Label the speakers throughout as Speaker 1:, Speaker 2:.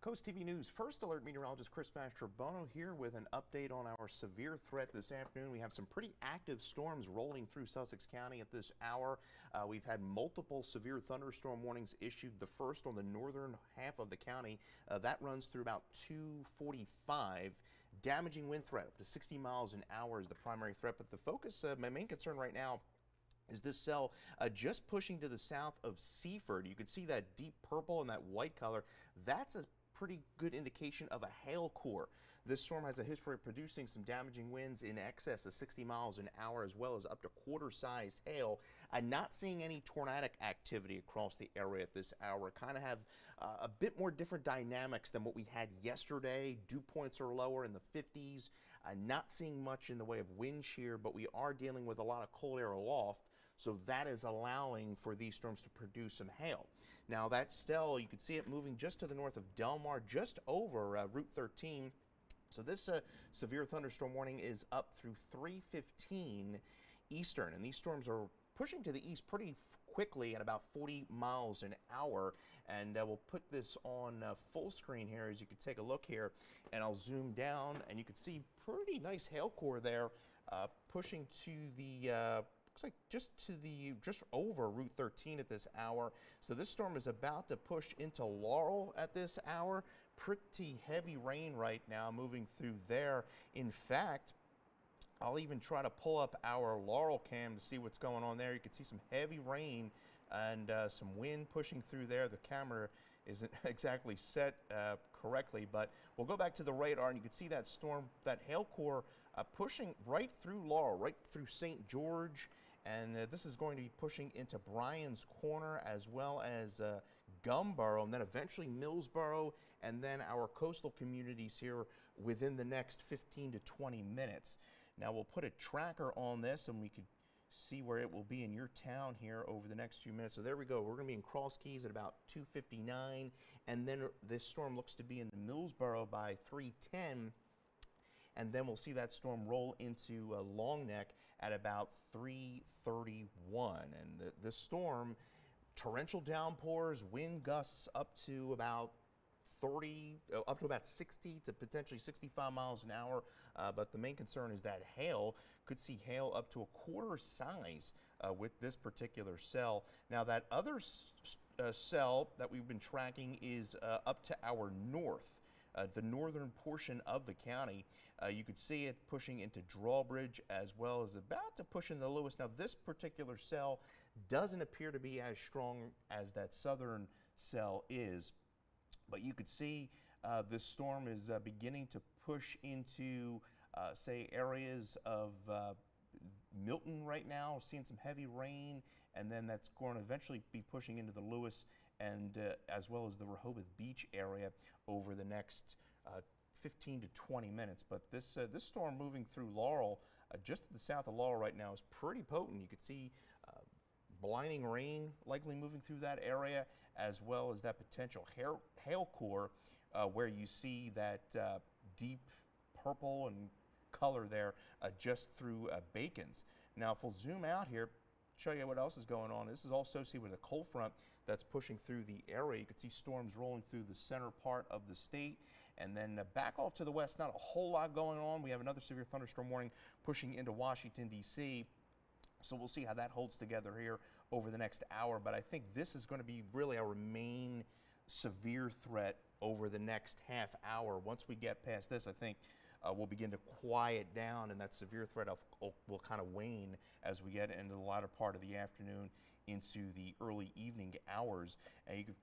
Speaker 1: Coast TV News First Alert meteorologist Chris Mastrobono here with an update on our severe threat this afternoon. We have some pretty active storms rolling through Sussex County at this hour. We've had multiple severe thunderstorm warnings issued. The first on the northern half of the county. That runs through about 2:45. Damaging wind threat up to 60 miles an hour is the primary threat. But the focus, my main concern right now, is this cell just pushing to the south of Seaford. You can see that deep purple and that white color. That's a pretty good indication of a hail core. This storm has a history of producing some damaging winds in excess of 60 miles an hour, as well as up to quarter-sized hail. Not seeing any tornadic activity across the area at this hour. Kind of have a bit more different dynamics than what we had yesterday. Dew points are lower in the 50s. Not seeing much in the way of wind shear, but we are dealing with a lot of cold air aloft, so that is allowing for these storms to produce some hail. Now that cell, you can see it moving just to the north of Delmar, just over Route 13. So this severe thunderstorm warning is up through 3:15 Eastern, and these storms are pushing to the east pretty quickly at about 40 miles an hour. And we'll put this on full screen here as you can take a look here, and I'll zoom down and you can see pretty nice hail core there pushing to the looks like just over Route 13 at this hour. So this storm is about to push into Laurel at this hour. Pretty heavy rain right now moving through there. In fact, I'll even try to pull up our Laurel cam to see what's going on there. You can see some heavy rain and some wind pushing through there. The camera isn't exactly set correctly, but we'll go back to the radar and you can see that storm, that hail core pushing right through Laurel, right through St. George. And this is going to be pushing into Bryan's Corner as well as Gumboro, and then eventually Millsboro, and then our coastal communities here within the next 15 to 20 minutes. Now we'll put a tracker on this and we could see where it will be in your town here over the next few minutes. So there we go. We're going to be in Cross Keys at about 2:59, and then this storm looks to be in Millsboro by 3:10. And then we'll see that storm roll into Long Neck at about 3:31. And this storm, torrential downpours, wind gusts up to about 60 to potentially 65 miles an hour. But the main concern is that hail. Could see hail up to a quarter size with this particular cell. Now that other cell that we've been tracking is up to our north. The northern portion of the county. You could see it pushing into Drawbridge as well as about to push into Lewis. Now this particular cell doesn't appear to be as strong as that southern cell is, but you could see this storm is beginning to push into say areas of Milton right now. We're seeing some heavy rain, and then that's going to eventually be pushing into the Lewis and as well as the Rehoboth Beach area over the next 15 to 20 minutes. But this storm moving through Laurel, just to the south of Laurel right now, is pretty potent. You could see blinding rain likely moving through that area, as well as that potential hail core where you see that deep purple and color there just through Bacon's. Now if we'll zoom out here, show you what else is going on. This is all associated with a cold front that's pushing through the area. You can see storms rolling through the center part of the state, and then back off to the west, not a whole lot going on. We have another severe thunderstorm warning pushing into Washington, D.C. So we'll see how that holds together here over the next hour. But I think this is going to be really our main severe threat over the next half hour. Once we get past this, I think we'll begin to quiet down, and that severe threat will kind of wane as we get into the latter part of the afternoon into the early evening hours. And you can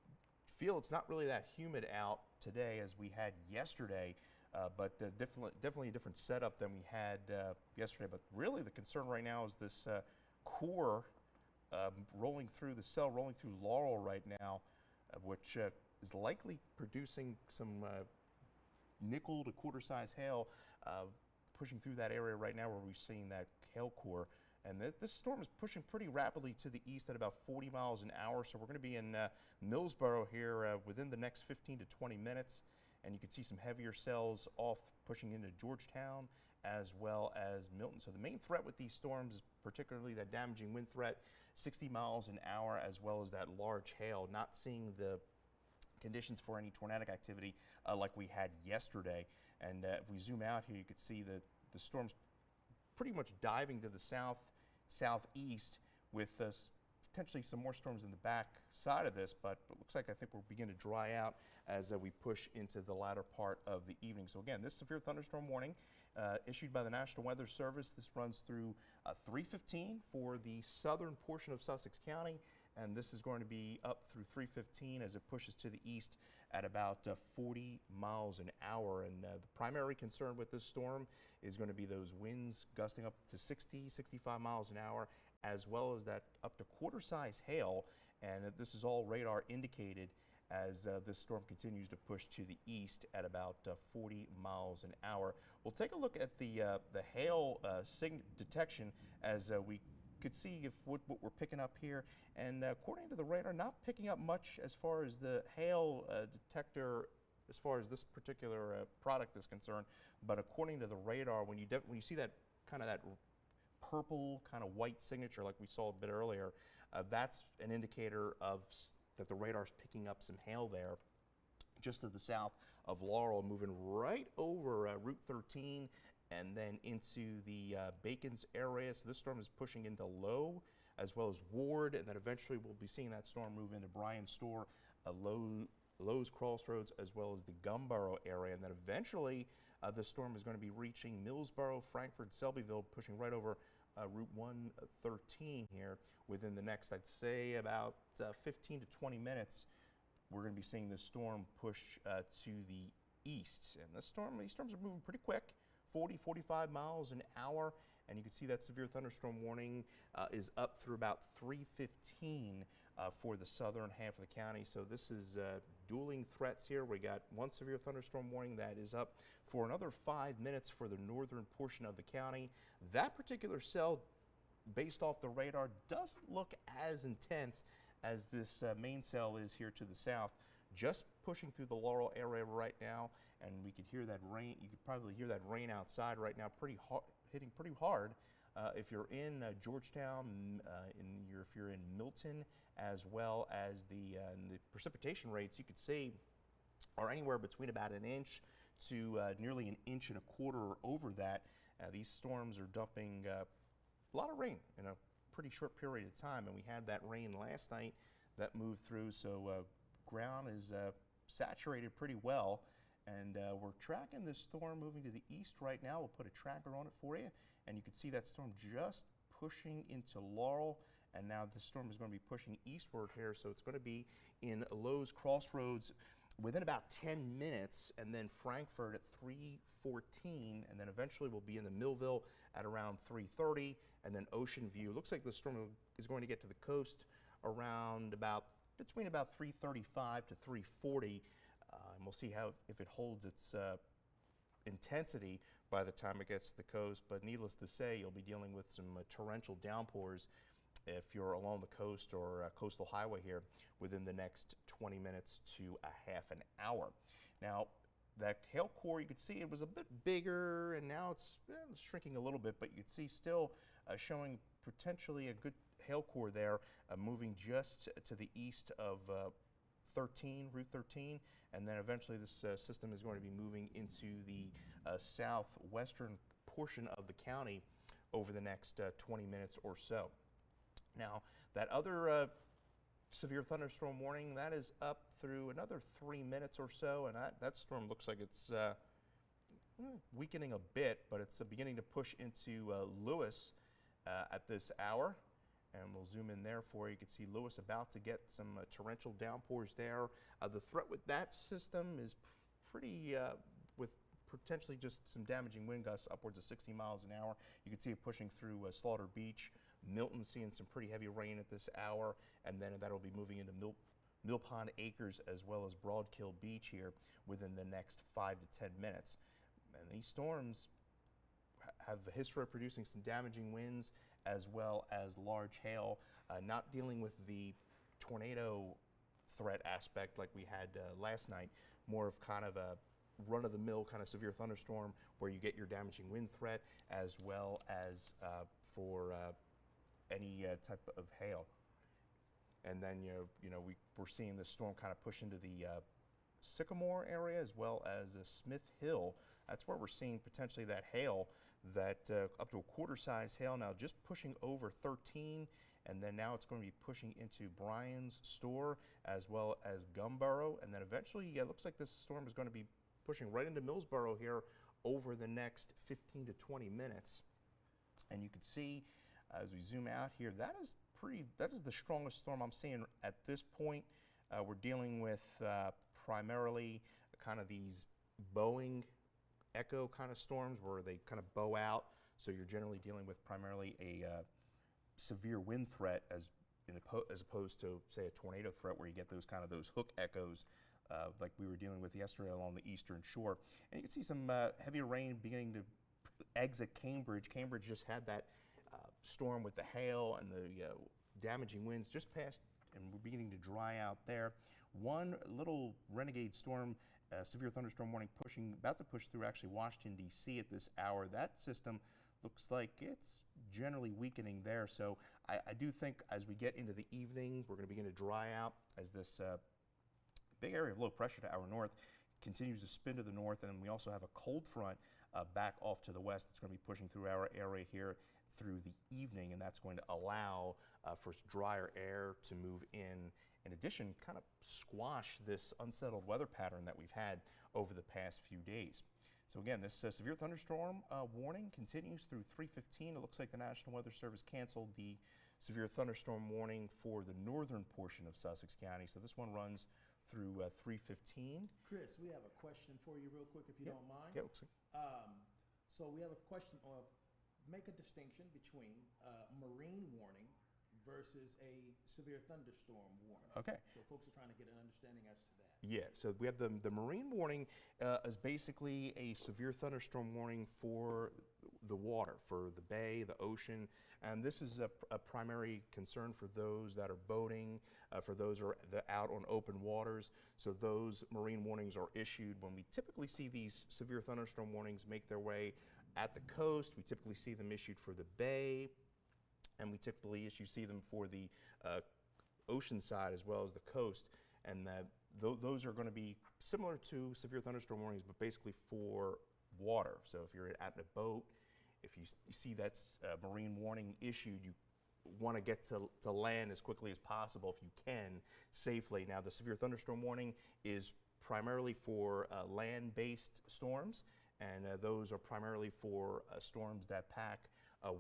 Speaker 1: feel it's not really that humid out today as we had yesterday, but definitely a different setup than we had yesterday. But really the concern right now is this core rolling through the cell, rolling through Laurel right now, which is likely producing some nickel to quarter-size hail pushing through that area right now where we're seeing that hail core. And this storm is pushing pretty rapidly to the east at about 40 miles an hour. So we're going to be in Millsboro here within the next 15 to 20 minutes. And you can see some heavier cells off pushing into Georgetown as well as Milton. So the main threat with these storms is particularly that damaging wind threat, 60 miles an hour, as well as that large hail. Not seeing the conditions for any tornadic activity like we had yesterday. And if we zoom out here, you could see that the storm's pretty much diving to the southeast with potentially some more storms in the back side of this, but it looks like I think we'll begin to dry out as we push into the latter part of the evening. So again, this severe thunderstorm warning issued by the National Weather Service. This runs through 3:15 for the southern portion of Sussex County, and this is going to be up through 3:15 as it pushes to the east at about 40 miles an hour. And the primary concern with this storm is going to be those winds gusting up to 60, 65 miles an hour, as well as that up to quarter-size hail. And this is all radar indicated as this storm continues to push to the east at about 40 miles an hour. We'll take a look at the hail detection as we could see if what we're picking up here. And according to the radar, not picking up much as far as the hail detector as far as this particular product is concerned. But according to the radar, when you see that kind of that purple kind of white signature like we saw a bit earlier, that's an indicator of that the radar's picking up some hail there just to the south of Laurel, moving right over Route 13 and then into the Bacon's area. So this storm is pushing into Low as well as Ward, and then eventually we'll be seeing that storm move into Bryan Store, Lowe's Crossroads, as well as the Gumboro area. And then eventually the storm is going to be reaching Millsboro, Frankfort, Selbyville, pushing right over Route 113 here within the next, I'd say, about 15 to 20 minutes. We're going to be seeing this storm push to the east. And these storms are moving pretty quick, 40, 45 miles an hour. And you can see that severe thunderstorm warning is up through about 3:15 for the southern half of the county. So this is dueling threats here. We got one severe thunderstorm warning that is up for another 5 minutes for the northern portion of the county. That particular cell, based off the radar, doesn't look as intense as this main cell is here to the south. Just pushing through the Laurel area right now, and we could hear that rain. You could probably hear that rain outside right now, hitting pretty hard. If you're in Georgetown, if you're in Milton, as well as the precipitation rates, you could say are anywhere between about an inch to nearly an inch and a quarter over that. These storms are dumping a lot of rain in a pretty short period of time, and we had that rain last night that moved through, so ground is saturated pretty well, and we're tracking this storm moving to the east right now. We'll put a tracker on it for you, and you can see that storm just pushing into Laurel, and now the storm is going to be pushing eastward here, so it's going to be in Lowe's Crossroads within about 10 minutes, and then Frankfort at 3:14, and then eventually we'll be in the Millville at around 3:30, and then Ocean View. Looks like the storm is going to get to the coast around between about 3:35 to 3:40, and we'll see if it holds its intensity by the time it gets to the coast. But needless to say, you'll be dealing with some torrential downpours if you're along the coast or coastal highway here within the next 20 minutes to a half an hour. Now, that hail core, you could see it was a bit bigger, and now it's shrinking a little bit, but you can see still showing potentially a good hail core there, moving just to the east of Route 13, and then eventually this system is going to be moving into the southwestern portion of the county over the next 20 minutes or so. Now, that other severe thunderstorm warning, that is up through another 3 minutes or so, and that storm looks like it's weakening a bit, but it's beginning to push into Lewis at this hour. And we'll zoom in there for you. You can see Lewis about to get some torrential downpours there. The threat with that system is pretty, with potentially just some damaging wind gusts upwards of 60 miles an hour. You can see it pushing through Slaughter Beach. Milton seeing some pretty heavy rain at this hour, and then that'll be moving into Mill Pond Acres as well as Broadkill Beach here within the next 5 to 10 minutes. And these storms have a history of producing some damaging winds as well as large hail, not dealing with the tornado threat aspect like we had last night, more of kind of a run-of-the-mill kind of severe thunderstorm where you get your damaging wind threat as well as for any type of hail. and then we're seeing this storm kind of push into the Sycamore area as well as Smith Hill. That's where we're seeing potentially that hail, that up to a quarter-size hail now, just pushing over 13, and then now it's going to be pushing into Bryan's Store as well as Gumboro, and then eventually it looks like this storm is going to be pushing right into Millsboro here over the next 15 to 20 minutes. And you can see as we zoom out here, that is the strongest storm I'm seeing at this point. We're dealing with primarily kind of these bowing echo kind of storms where they kind of bow out. So you're generally dealing with primarily a severe wind threat as opposed to, say, a tornado threat where you get those hook echoes like we were dealing with yesterday along the eastern shore. And you can see some heavy rain beginning to exit Cambridge. Cambridge just had that storm with the hail and the damaging winds just passed, and we're beginning to dry out there. One little renegade storm, severe thunderstorm warning about to push through actually Washington, D.C. at this hour. That system looks like it's generally weakening there. So I do think as we get into the evening, we're going to begin to dry out as this big area of low pressure to our north continues to spin to the north, and then we also have a cold front back off to the west that's going to be pushing through our area here through the evening, and that's going to allow for drier air to move in addition, kind of squash this unsettled weather pattern that we've had over the past few days. So again, this severe thunderstorm warning continues through 3:15. It looks like the National Weather Service canceled the severe thunderstorm warning for the northern portion of Sussex County. So this one runs through 3:15.
Speaker 2: Chris, we have a question for you real quick, if you don't mind.
Speaker 1: Yeah, looks like.
Speaker 2: So we have a question of make a distinction between marine warning versus a severe thunderstorm warning.
Speaker 1: Okay.
Speaker 2: So folks are trying to get an understanding as to that.
Speaker 1: Yeah, so we have the marine warning is basically a severe thunderstorm warning for the water, for the bay, the ocean, and this is a primary concern for those that are boating, for those who are out on open waters. So those marine warnings are issued when we typically see these severe thunderstorm warnings make their way at the coast. We typically see them issued for the bay, and we typically see them for the ocean side as well as the coast. And those are going to be similar to severe thunderstorm warnings, but basically for water. So if you're out in a boat, if you see that marine warning issued, you want to get to land as quickly as possible if you can safely. Now, the severe thunderstorm warning is primarily for land-based storms, and those are primarily for storms that pack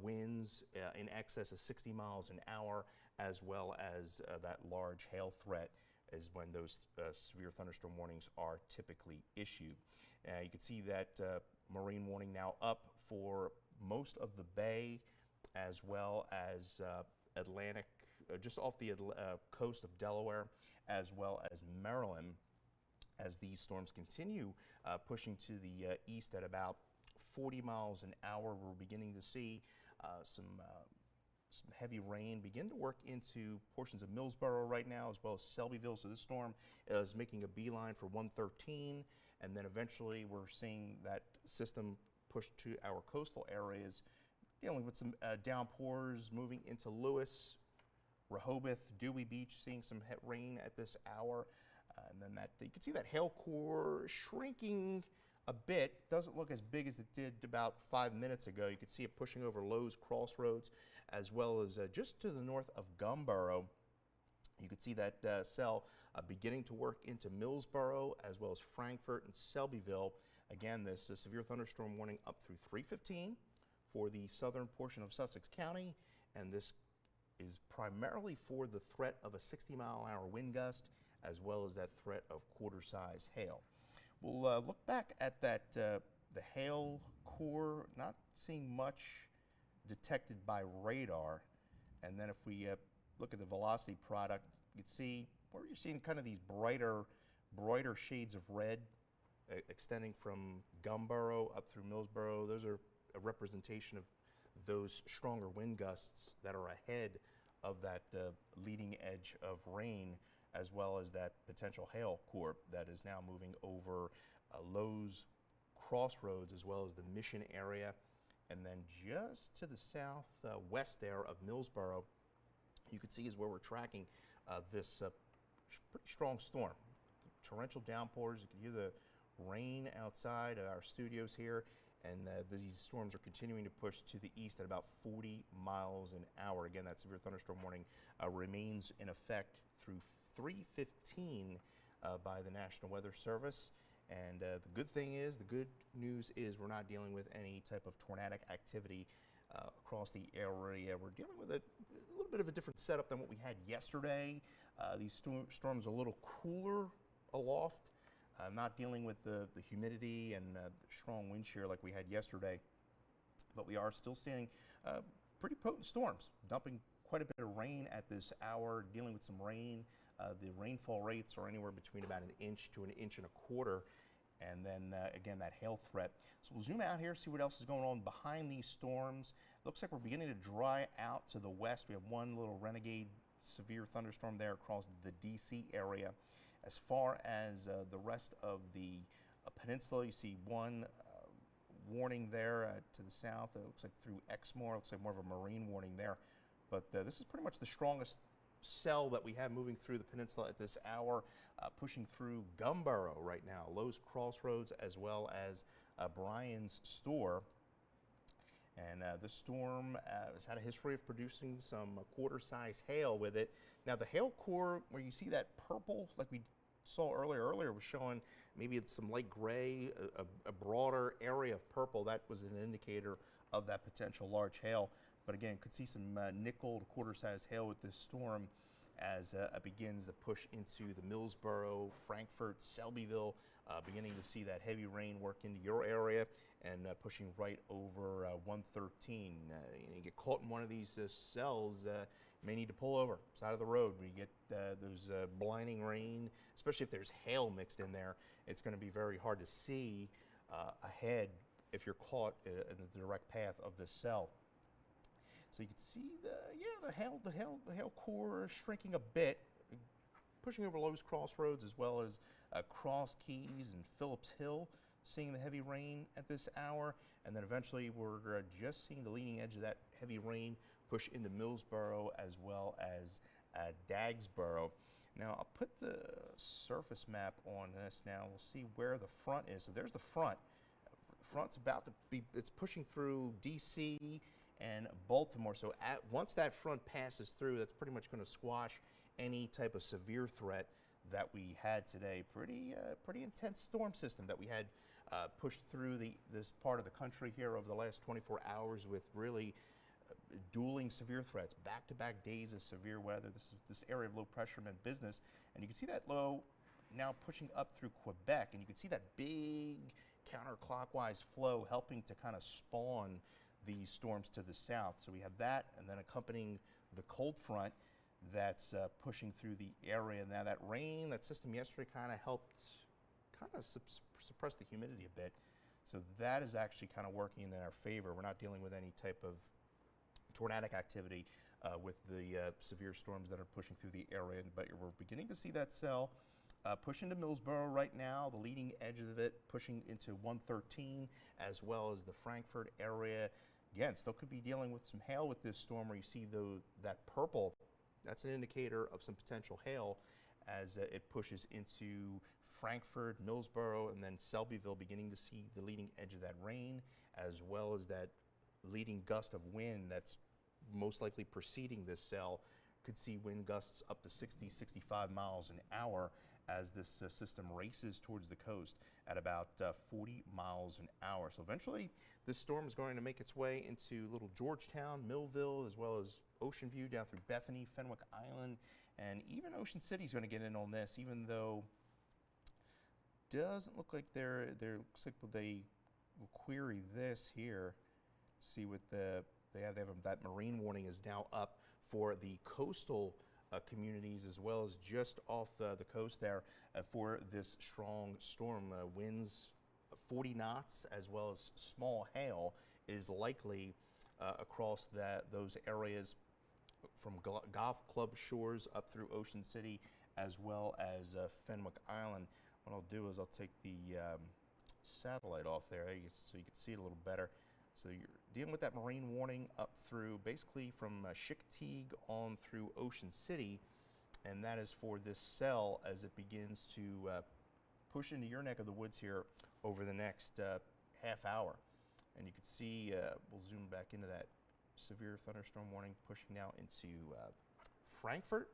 Speaker 1: winds in excess of 60 miles an hour, as well as that large hail threat is when those severe thunderstorm warnings are typically issued. You can see that marine warning now up for most of the bay, as well as Atlantic, just off the coast of Delaware, as well as Maryland. As these storms continue pushing to the east at about 40 miles an hour, we're beginning to see some heavy rain begin to work into portions of Millsboro right now, as well as Selbyville. So this storm is making a beeline for 113, and then eventually we're seeing that system push to our coastal areas, dealing with some downpours moving into Lewis, Rehoboth, Dewey Beach, seeing some rain at this hour. And then you can see that hail core shrinking a bit. Doesn't look as big as it did about 5 minutes ago. You can see it pushing over Lowe's Crossroads, as well as just to the north of Gumboro. You can see that cell beginning to work into Millsboro, as well as Frankfort and Selbyville. Again, this severe thunderstorm warning up through 3:15 for the southern portion of Sussex County, and this is primarily for the threat of a 60-mile-an-hour wind gust, as well as that threat of quarter-size hail. We'll look back at that the hail core, not seeing much detected by radar. And then if we look at the velocity product, you can see where you're seeing kind of these brighter shades of red extending from Gumboro up through Millsboro. Those are a representation of those stronger wind gusts that are ahead of that leading edge of rain, as well as that potential hail core that is now moving over Lowe's Crossroads, as well as the Mission area. And then just to the southwest there of Millsboro, you can see is where we're tracking this pretty strong storm. Torrential downpours. You can hear the rain outside our studios here, and these storms are continuing to push to the east at about 40 miles an hour. Again, that severe thunderstorm warning remains in effect through 3:15 by the National Weather Service. And the good news is we're not dealing with any type of tornadic activity across the area. We're dealing with a little bit of a different setup than what we had yesterday. These storms are a little cooler aloft, not dealing with the humidity and the strong wind shear like we had yesterday. But we are still seeing pretty potent storms, dumping quite a bit of rain at this hour, dealing with some rain. The rainfall rates are anywhere between about 1 inch to 1.25 inches. And then again, that hail threat. So we'll zoom out here, see what else is going on behind these storms. Looks like we're beginning to dry out to the west. We have one little renegade severe thunderstorm there across the DC area. As far as the rest of the peninsula, you see one warning there to the south. It looks like through Exmoor. It looks like more of a marine warning there. But this is pretty much the strongest cell that we have moving through the peninsula at this hour, pushing through Gumboro right now, Lowe's Crossroads, as well as Bryan's Store. And this storm has had a history of producing some quarter-size hail with it. Now the hail core, where you see that purple, like we saw earlier was showing maybe it's some light gray, a broader area of purple. That was an indicator of that potential large hail. But again, could see some nickel to quarter-size hail with this storm as it begins to push into the Millsboro, Frankfort, Selbyville, beginning to see that heavy rain work into your area and pushing right over 113. You get caught in one of these cells, you may need to pull over, side of the road. When you get those blinding rain, especially if there's hail mixed in there, it's going to be very hard to see ahead if you're caught in the direct path of this cell. So you can see the hail core shrinking a bit, pushing over Lowe's Crossroads as well as Cross Keys and Phillips Hill, seeing the heavy rain at this hour. And then eventually we're just seeing the leading edge of that heavy rain push into Millsboro as well as Dagsboro. Now I'll put the surface map on this now. We'll see where the front is. So there's the front. The front's about to be, it's pushing through DC and Baltimore. So once that front passes through, that's pretty much going to squash any type of severe threat that we had today. Pretty intense storm system that we had pushed through this part of the country here over the last 24 hours with really dueling severe threats, back-to-back days of severe weather. This area of low pressure meant business, and you can see that low now pushing up through Quebec, and you can see that big counterclockwise flow helping to kind of spawn these storms to the south. So we have that, and then accompanying the cold front that's pushing through the area. Now that rain, that system yesterday kind of helped suppress the humidity a bit. So that is actually kind of working in our favor. We're not dealing with any type of tornadic activity with the severe storms that are pushing through the area, but we're beginning to see that cell push into Millsboro right now, the leading edge of it pushing into 113, as well as the Frankfort area. Again, still could be dealing with some hail with this storm where you see that purple. That's an indicator of some potential hail as it pushes into Frankfort, Millsboro, and then Selbyville, beginning to see the leading edge of that rain, as well as that leading gust of wind that's most likely preceding this cell. Could see wind gusts up to 60, 65 miles an hour as this system races towards the coast at about 40 miles an hour. So eventually this storm is going to make its way into little Georgetown, Millville, as well as Ocean View down through Bethany, Fenwick Island, and even Ocean City is going to get in on this, even though doesn't look like looks like they will query this here. See what they have that marine warning is now up for the coastal communities as well as just off the coast there for this strong storm. Winds 40 knots as well as small hail is likely across those areas from Golf Club shores up through Ocean City as well as Fenwick Island. What I'll do is I'll take the satellite off there so you can see it a little better. So you're dealing with that marine warning up through basically from Chickteague on through Ocean City, and that is for this cell as it begins to push into your neck of the woods here over the next half hour. And you can see, we'll zoom back into that severe thunderstorm warning pushing now into Frankfort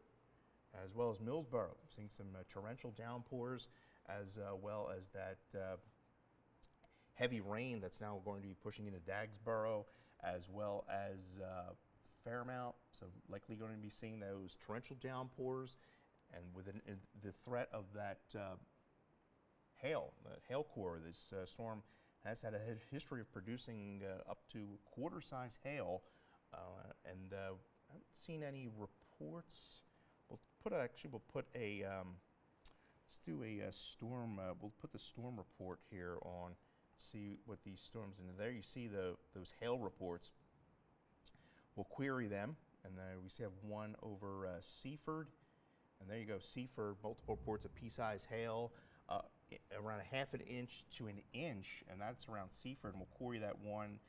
Speaker 1: as well as Millsboro. Seeing some torrential downpours as well as that heavy rain that's now going to be pushing into Dagsboro as well as Fairmount. So likely going to be seeing those torrential downpours, and with the threat of that hail core. This storm has had a history of producing up to quarter-size hail, and I haven't seen any reports. We'll put a let's do a storm. We'll put the storm report here on. See what these storms, and there you see those hail reports. We'll query them, and then we have one over Seaford, and there you go, Seaford, multiple reports of pea-size hail, around a half an inch to an inch, and that's around Seaford, and we'll query that one.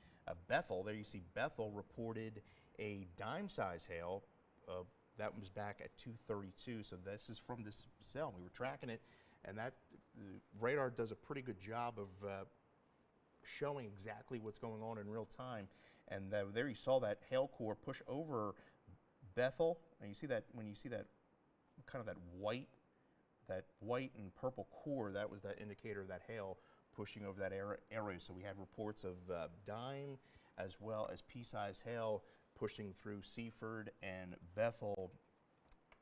Speaker 1: Bethel, there you see Bethel reported a dime-size hail. That was back at 232, so this is from this cell. We were tracking it, and that radar does a pretty good job of showing exactly what's going on in real time. And there you saw that hail core push over Bethel, and you see that when you see that kind of that white and purple core, that was that indicator of that hail pushing over that area. So we had reports of dime as well as pea-sized hail pushing through Seaford and Bethel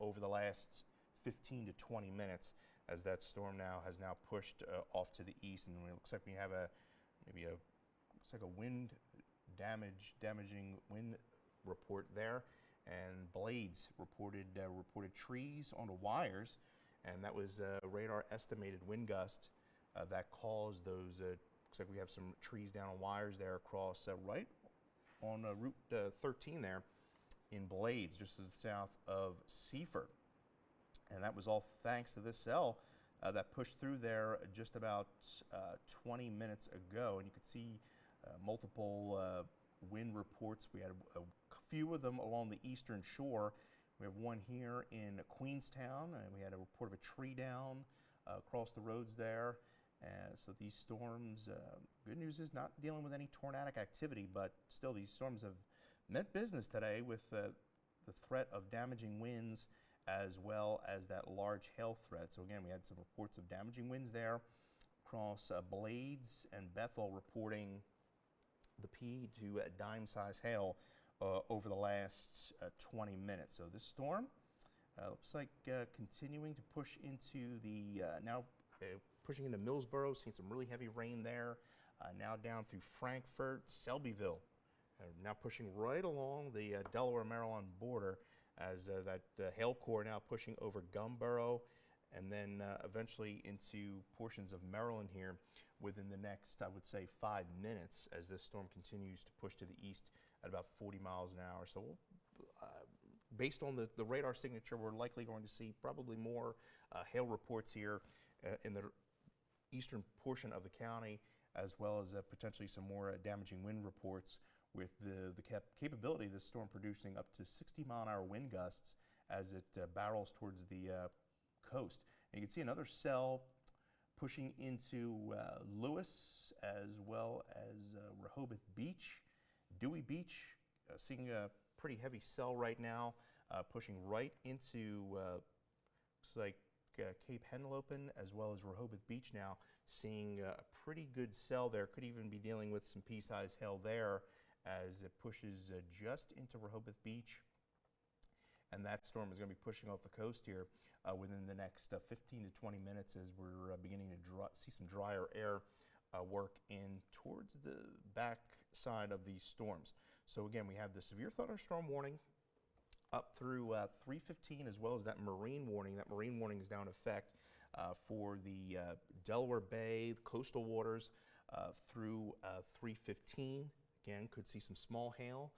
Speaker 1: over the last 15 to 20 minutes as that storm has pushed off to the east. And it looks like we have looks like a wind damaging wind report there, and blades reported trees onto wires, and that was radar estimated wind gust that caused those. Looks like we have some trees down on wires there across right on Route 13 there in Blades, just to the south of Seaford, and that was all thanks to this cell that pushed through there just about 20 minutes ago. And you could see multiple wind reports. We had a few of them along the eastern shore. We have one here in Queenstown, and we had a report of a tree down across the roads there. So these storms, good news is not dealing with any tornadic activity, but still these storms have meant business today with the threat of damaging winds as well as that large hail threat. So again, we had some reports of damaging winds there across Blades and Bethel, reporting the pea to dime-size hail over the last 20 minutes. So this storm looks like continuing to push into the, now pushing into Millsboro, seeing some really heavy rain there, now down through Frankfort, Selbyville, now pushing right along the Delaware-Maryland border, as that hail core now pushing over Gumboro, and then eventually into portions of Maryland here within the next, I would say, 5 minutes, as this storm continues to push to the east at about 40 miles an hour. So based on the radar signature, we're likely going to see probably more hail reports here in the eastern portion of the county, as well as potentially some more damaging wind reports, with the capability of this storm producing up to 60-mile-an-hour wind gusts as it barrels towards the coast. And you can see another cell pushing into Lewis, as well as Rehoboth Beach, Dewey Beach, seeing a pretty heavy cell right now, pushing right into, looks like Cape Henlopen, as well as Rehoboth Beach now, seeing a pretty good cell there. Could even be dealing with some pea-sized hail there as it pushes just into Rehoboth Beach. And that storm is going to be pushing off the coast here within the next 15 to 20 minutes, as we're beginning to see some drier air work in towards the back side of these storms. So again, we have the severe thunderstorm warning up through 3:15, as well as that marine warning. That marine warning is now in effect for the Delaware Bay, coastal waters through 3:15. Again, could see some small hail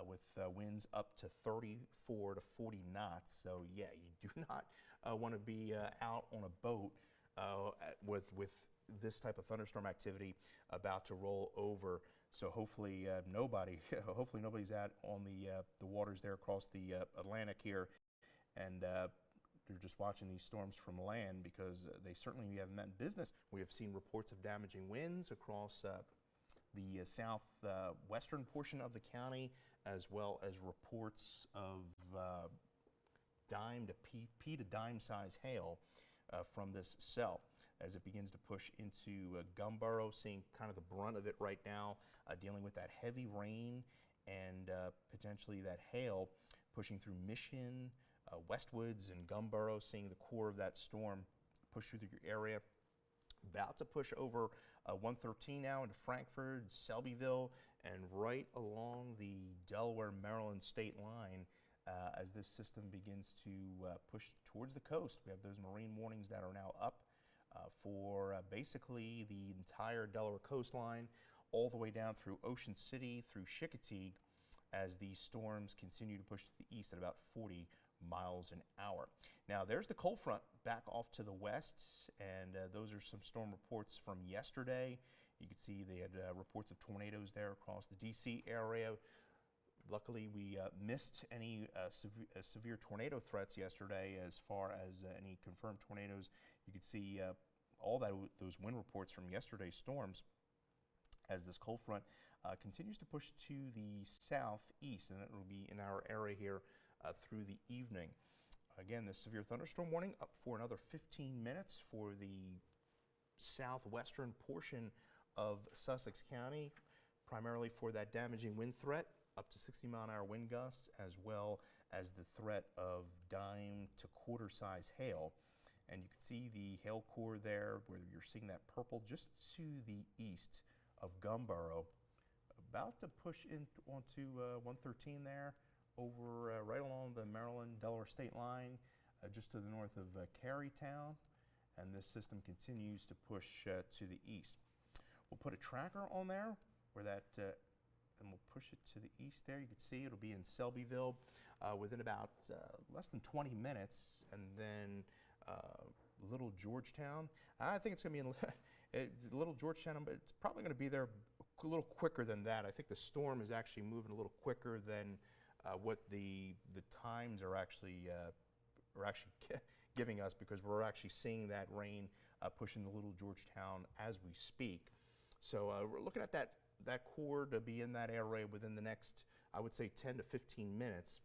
Speaker 1: with winds up to 34 to 40 knots. So yeah, you do not want to be out on a boat with this type of thunderstorm activity about to roll over. So hopefully nobody's out on the waters there across the Atlantic here, and you're just watching these storms from land, because they certainly have meant business. We have seen reports of damaging winds across the southwestern portion of the county, as well as reports of dime to pea to dime size hail from this cell as it begins to push into Gumboro, seeing kind of the brunt of it right now, dealing with that heavy rain and potentially that hail pushing through Mission, Westwoods, and Gumboro, seeing the core of that storm push through the area. About to push over 113 now into Frankfort, Selbyville, and right along the Delaware-Maryland state line as this system begins to push towards the coast. We have those marine warnings that are now up for basically the entire Delaware coastline, all the way down through Ocean City, through Chickateague, as these storms continue to push to the east at about 40 miles an hour. Now there's the cold front back off to the west, and those are some storm reports from yesterday. You can see they had reports of tornadoes there across the DC area. Luckily, we missed any severe tornado threats yesterday. As far as any confirmed tornadoes, you could see all those wind reports from yesterday's storms as this cold front continues to push to the southeast, and it will be in our area here through the evening. Again, the severe thunderstorm warning up for another 15 minutes for the southwestern portion of Sussex County, primarily for that damaging wind threat, up to 60-mile-an-hour wind gusts, as well as the threat of dime to quarter size hail. And you can see the hail core there, where you're seeing that purple just to the east of Gumboro, about to push in onto 113 there, over right along the Maryland-Delaware state line, just to the north of Carytown, and this system continues to push to the east. We'll put a tracker on there where that, and we'll push it to the east there. You can see it'll be in Selbyville within about less than 20 minutes, and then Little Georgetown. I think it's going to be in Little Georgetown, but it's probably going to be there a little quicker than that. I think the storm is actually moving a little quicker than what the times are actually giving us, because we're actually seeing that rain push into Little Georgetown as we speak. So we're looking at that core to be in that area within the next, I would say, 10 to 15 minutes.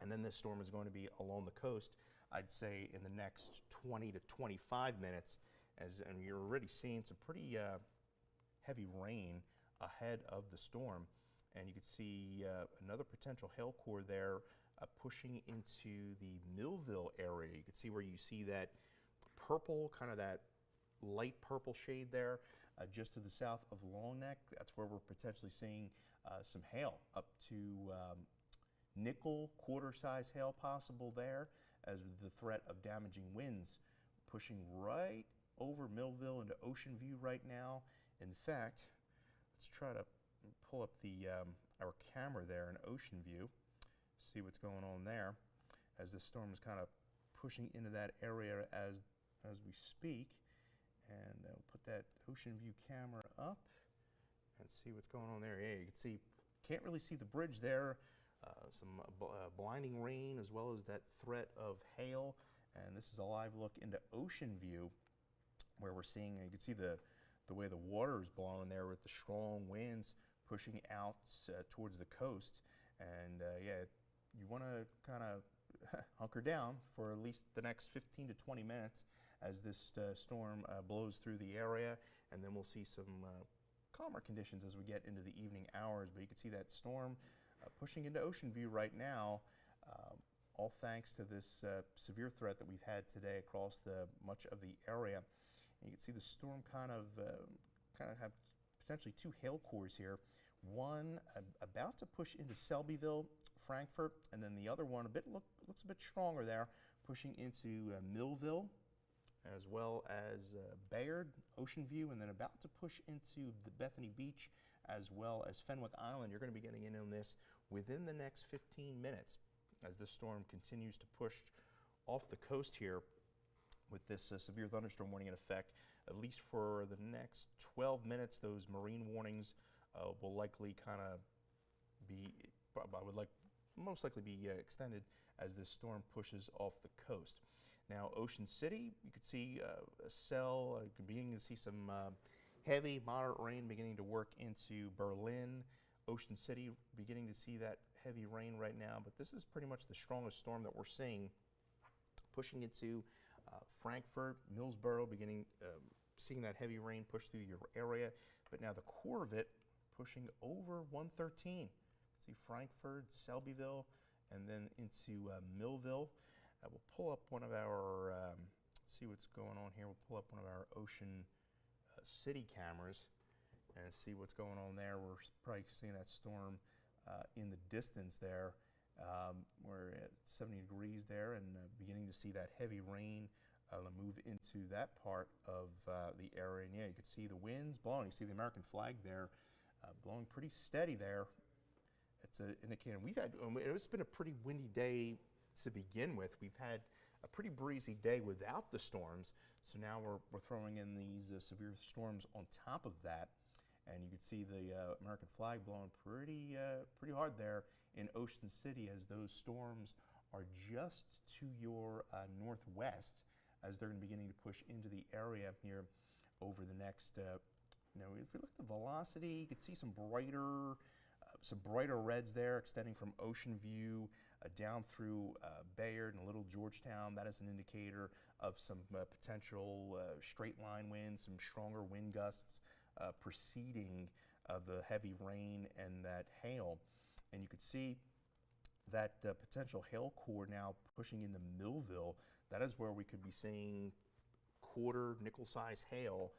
Speaker 1: And then this storm is going to be along the coast, I'd say, in the next 20 to 25 minutes. And you're already seeing some pretty heavy rain ahead of the storm. And you can see another potential hail core there pushing into the Millville area. You can see where you see that purple, kind of that light purple shade there, just to the south of Long Neck. That's where we're potentially seeing some hail, up to nickel quarter-size hail possible there, as the threat of damaging winds pushing right over Millville into Ocean View right now. In fact, let's try to pull up the our camera there in Ocean View, see what's going on there, as this storm is kind of pushing into that area as we speak. And we'll put that Ocean View camera up and see what's going on there. Yeah, you can see, can't really see the bridge there. Some blinding rain, as well as that threat of hail. And this is a live look into Ocean View, where we're seeing, you can see the way the water is blowing there with the strong winds pushing out towards the coast. And yeah, you want to kind of hunker down for at least the next 15 to 20 minutes as this storm blows through the area, and then we'll see some calmer conditions as we get into the evening hours. But you can see that storm pushing into Ocean View right now, all thanks to this severe threat that we've had today across much of the area. And you can see the storm kind of have potentially two hail cores here. One about to push into Selbyville, Frankfort, and then the other one looks a bit stronger there, pushing into Millville, as well as Bayard, Ocean View, and then about to push into the Bethany Beach, as well as Fenwick Island. You're going to be getting in on this within the next 15 minutes as this storm continues to push off the coast here with this severe thunderstorm warning in effect. At least for the next 12 minutes, those marine warnings will likely kind of be, most likely be extended as this storm pushes off the coast. Now, Ocean City, you could see a cell, beginning to see some heavy, moderate rain beginning to work into Berlin. Ocean City, beginning to see that heavy rain right now, but this is pretty much the strongest storm that we're seeing, pushing into Frankfurt, Millsboro, seeing that heavy rain push through your area. But now the core of it pushing over 113. See Frankfurt, Selbyville, and then into Millville. We'll pull up one of our, see what's going on here. We'll pull up one of our Ocean City cameras and see what's going on there. We're probably seeing that storm in the distance there. We're at 70 degrees there and beginning to see that heavy rain move into that part of the area. And yeah, you can see the winds blowing. You see the American flag there blowing pretty steady there. It's indicating it's been a pretty windy day to begin with. We've had a pretty breezy day without the storms, so now we're throwing in these severe storms on top of that, and you can see the American flag blowing pretty hard there in Ocean City as those storms are just to your northwest as they're beginning to push into the area here over the next. If you look at the velocity, you can see some brighter reds there extending from Ocean View down through Bayard and Little Georgetown. That is an indicator of some potential straight line winds, some stronger wind gusts preceding the heavy rain and that hail. And you could see that potential hail core now pushing into Millville. That is where we could be seeing quarter nickel-size hail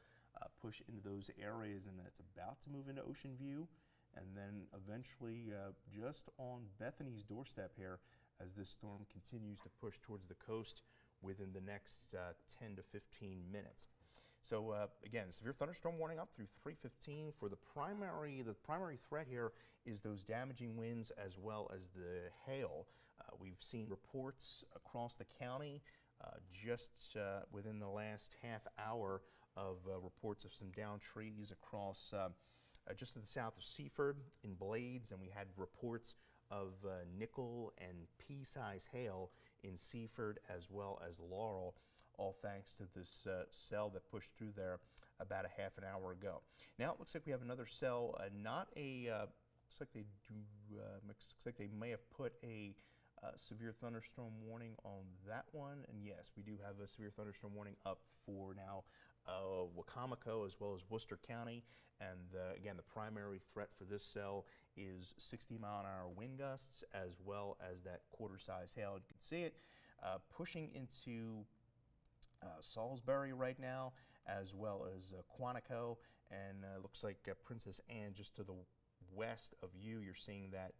Speaker 1: push into those areas, and it's about to move into Ocean View. And then eventually just on Bethany's doorstep here as this storm continues to push towards the coast within the next 10 to 15 minutes. So again, severe thunderstorm warning up through 3:15 for the primary threat here is those damaging winds as well as the hail. We've seen reports across the county just within the last half hour of reports of some downed trees across just to the south of Seaford in Blades, and we had reports of nickel and pea-size hail in Seaford as well as Laurel, all thanks to this cell that pushed through there about a half an hour ago. Now it looks like we have another cell, looks like they may have put a severe thunderstorm warning on that one, and yes, we do have a severe thunderstorm warning up for now Wacomico as well as Worcester County, and again, the primary threat for this cell is 60-mile-an-hour wind gusts as well as that quarter-size hail. You can see it pushing into Salisbury right now, as well as Quantico, and looks like Princess Anne just to the west of you. You're seeing that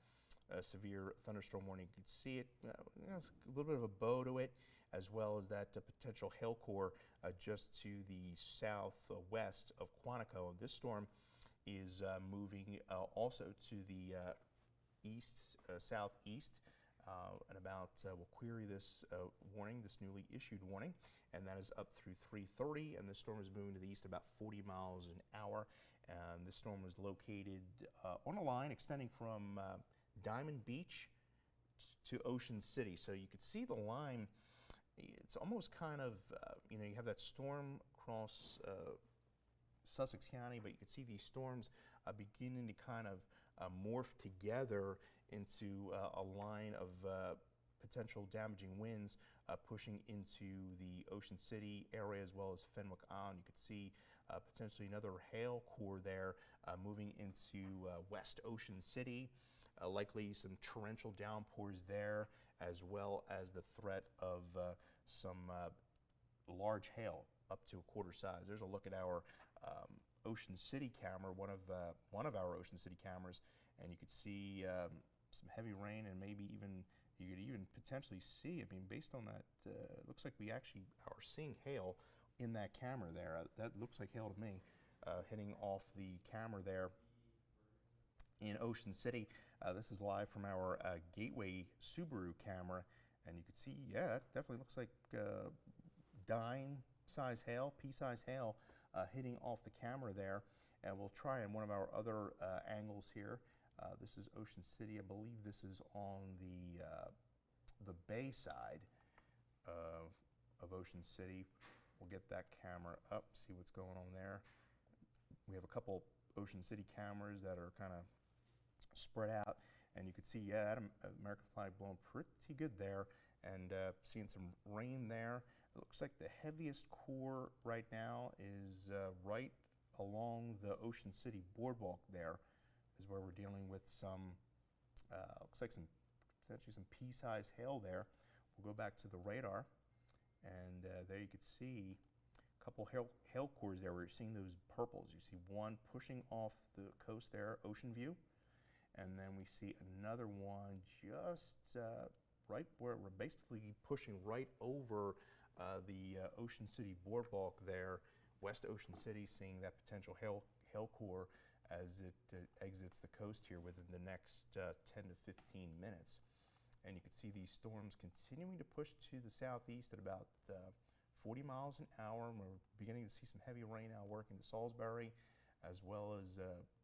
Speaker 1: severe thunderstorm warning. You can see it, it's a little bit of a bow to it, as well as that potential hail core just to the southwest of Quantico. This storm is moving also to the southeast, and about we'll query this warning, this newly issued warning, and that is up through 3:30. And this storm is moving to the east about 40 miles an hour. And this storm was located on a line extending from Diamond Beach to Ocean City. So you could see the line. It's almost kind of, you have that storm across Sussex County, but you can see these storms beginning to kind of morph together into a line of potential damaging winds pushing into the Ocean City area as well as Fenwick Island. You could see potentially another hail core there moving into West Ocean City. Likely some torrential downpours there, as well as the threat of some large hail up to a quarter size. There's a look at our Ocean City camera, one of our Ocean City cameras, and you could see some heavy rain, and maybe even you could even potentially see. I mean, based on that, it looks like we actually are seeing hail in that camera there. That looks like hail to me, hitting off the camera there in Ocean City. This is live from our Gateway Subaru camera, and you can see, yeah, it definitely looks like dime-size hail, pea-size hail hitting off the camera there. And we'll try in one of our other angles here. This is Ocean City. I believe this is on the bay side. of Ocean City. We'll get that camera up, see what's going on there. We have a couple Ocean City cameras that are kind of spread out, and you can see, yeah, that American flag blowing pretty good there, and seeing some rain there. It looks like the heaviest core right now is right along the Ocean City boardwalk. There is where we're dealing with some, looks like potentially some pea-sized hail there. We'll go back to the radar, and there you can see a couple hail cores there where you're seeing those purples. You see one pushing off the coast there, Ocean View, and then we see another one just right where we're basically pushing right over the Ocean City boardwalk there, West Ocean City, seeing that potential hail core as it exits the coast here within the next 10 to 15 minutes. And you can see these storms continuing to push to the southeast at about 40 miles an hour. And we're beginning to see some heavy rain now working to Salisbury, as well as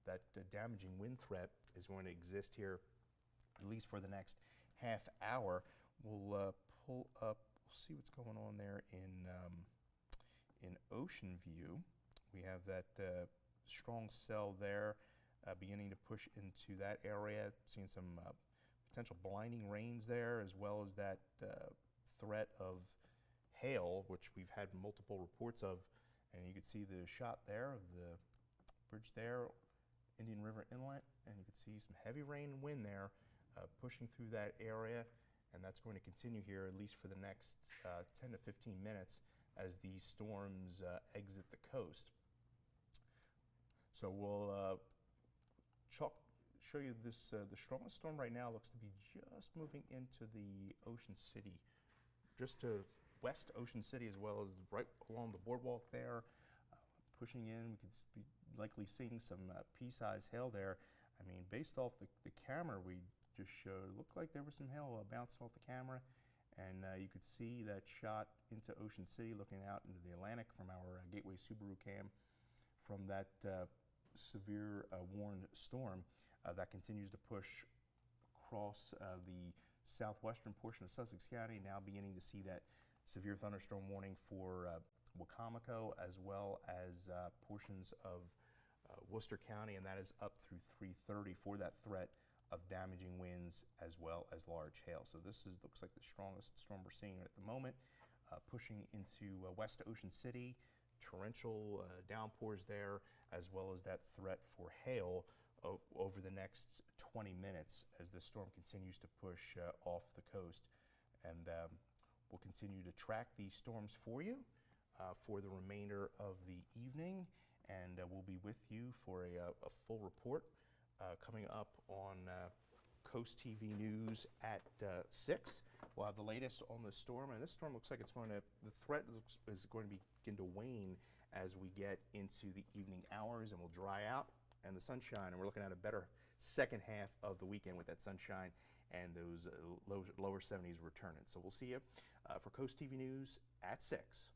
Speaker 1: that damaging wind threat is going to exist here at least for the next half hour. We'll pull up, we'll see what's going on there in Ocean View. We have that strong cell there beginning to push into that area, seeing some potential blinding rains there, as well as that threat of hail, which we've had multiple reports of. And you can see the shot there of the bridge there, Indian River Inlet, and you can see some heavy rain and wind there pushing through that area, and that's going to continue here at least for the next 10 to 15 minutes as these storms exit the coast. So we'll show you this. The strongest storm right now looks to be just moving into the Ocean City, just to West Ocean City, as well as right along the boardwalk there, pushing in. We could be likely seeing some pea-sized hail there. I mean, based off the camera we just showed, it looked like there was some hail bouncing off the camera, and you could see that shot into Ocean City, looking out into the Atlantic from our Gateway Subaru cam from that severe warned storm that continues to push across the southwestern portion of Sussex County, now beginning to see that severe thunderstorm warning for Wacomico, as well as portions of Worcester County, and that is up through 3:30 for that threat of damaging winds as well as large hail. So this looks like the strongest storm we're seeing at the moment, pushing into West Ocean City, torrential downpours there, as well as that threat for hail over the next 20 minutes as the storm continues to push off the coast. And we'll continue to track these storms for you for the remainder of the evening, and we'll be with you for a full report coming up on Coast TV News at 6. We'll have the latest on the storm, and this storm looks like the threat is going to begin to wane as we get into the evening hours, and will dry out, and the sunshine, and we're looking at a better second half of the weekend with that sunshine and those lower 70s returning. So we'll see you for Coast TV News at 6.